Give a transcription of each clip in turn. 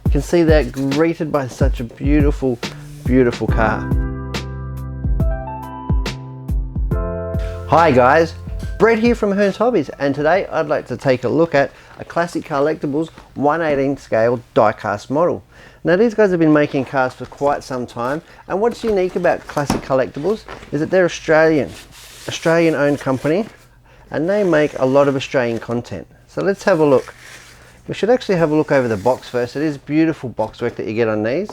You can see that greeted by such a beautiful, beautiful car. Hi guys, Brett here from Hearns Hobbies, and today I'd like to take a look at a Classic Collectables 1/18 scale die-cast model. Now these guys have been making cars for quite some time, and what's unique about Classic Collectables is that they're Australian owned company, and they make a lot of Australian content. So let's have a look. We should actually have a look over the box first. It is beautiful box work that you get on these.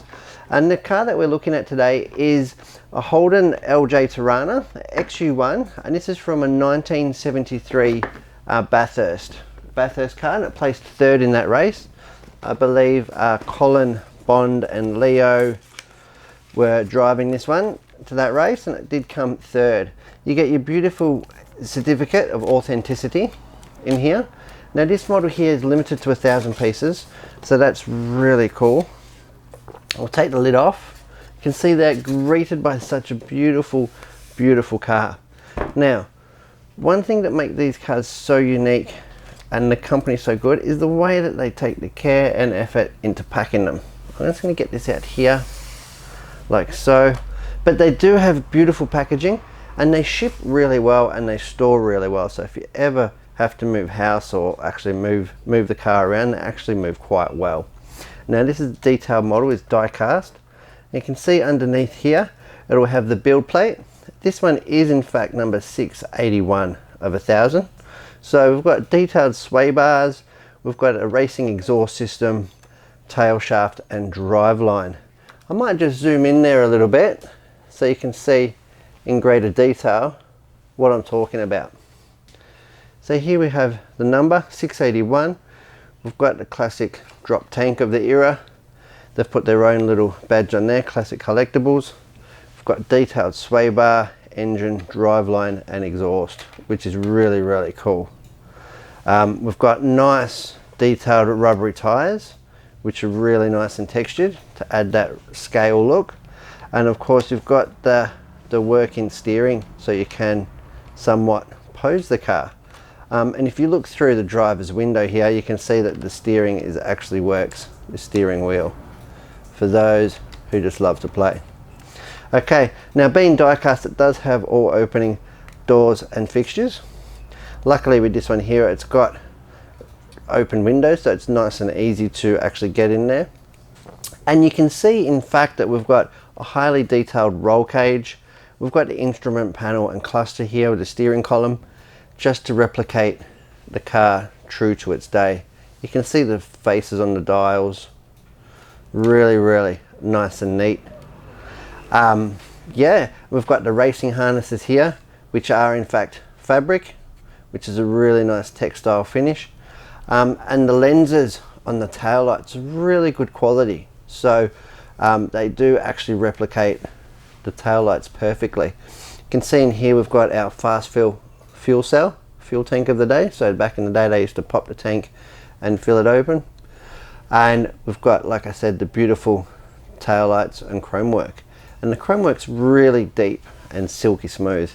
And the car that we're looking at today is a Holden LJ Torana XU-1, and this is from a 1973 Bathurst car, and it placed third in that race. I believe Colin, Bond and Leo were driving this one to that race, and it did come third. You get your beautiful certificate of authenticity in here. Now this model here is limited to 1,000 pieces, so that's really cool. I'll take the lid off. You can see that greeted by such a beautiful, beautiful car. Now, one thing that makes these cars so unique and the company so good is the way that they take the care and effort into packing them. I'm just going to get this out here, like so. But they do have beautiful packaging, and they ship really well and they store really well. So if you ever have to move house or actually move the car around, they actually move quite well. Now this is a detailed model, it's die cast. You can see underneath here it'll have the build plate. This one is in fact number 681 of 1,000. So we've got detailed sway bars, we've got a racing exhaust system, tail shaft and drive line. I might just zoom in there a little bit so you can see in greater detail what I'm talking about. So here we have the number 681. We've got the classic drop tank of the era. They've put their own little badge on there, Classic Collectables. We've got detailed sway bar, engine, driveline and exhaust, which is really, really cool. We've got nice detailed rubbery tyres, which are really nice and textured to add that scale look. And of course you've got the working steering, so you can somewhat pose the car. And if you look through the driver's window here, you can see that the steering actually works, the steering wheel, for those who just love to play. Okay, now being die cast, it does have all opening doors and fixtures. Luckily with this one here, it's got open windows, so it's nice and easy to actually get in there. And you can see in fact that we've got a highly detailed roll cage. We've got the instrument panel and cluster here with the steering column, just to replicate the car true to its day. You can see the faces on the dials, really, really nice and neat. Yeah, we've got the racing harnesses here, which are in fact fabric, which is a really nice textile finish. And the lenses on the taillights are really good quality. So they do actually replicate the taillights perfectly. You can see in here we've got our fast fill fuel tank of the day. So back in the day they used to pop the tank and fill it open. And we've got, like I said, the beautiful tail lights and chrome work. And the chrome work's really deep and silky smooth.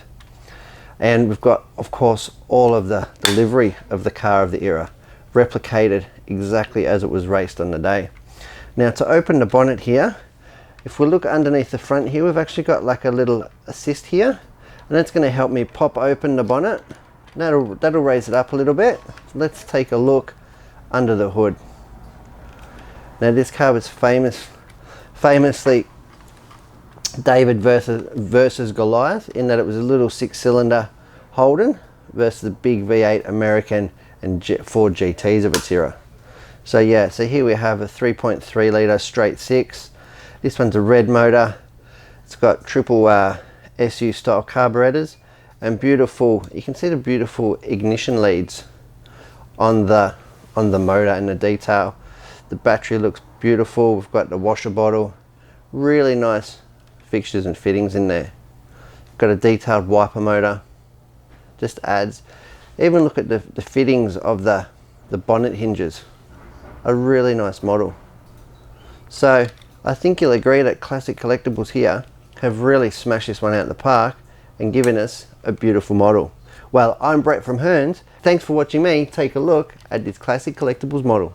And we've got, of course, all of the livery of the car of the era, replicated exactly as it was raced on the day. Now to open the bonnet here, if we look underneath the front here, we've actually got like a little assist here. And that's going to help me pop open the bonnet. That'll raise it up a little bit. Let's take a look under the hood. Now this car was famously David versus Goliath, in that it was a little 6-cylinder Holden versus the big V8 American and Ford GTs of its era. So yeah, so here we have a 3.3 litre straight 6. This one's a red motor. It's got triple SU style carburetors and beautiful, you can see the beautiful ignition leads on the motor and the detail. The battery looks beautiful. We've got the washer bottle, really nice fixtures and fittings in there. Got a detailed wiper motor, just adds. Even look at the fittings of the bonnet hinges, a really nice model. So I think you'll agree that Classic Collectables here have really smashed this one out of the park and given us a beautiful model. Well, I'm Brett from Hearns. Thanks for watching me take a look at this Classic Collectables model.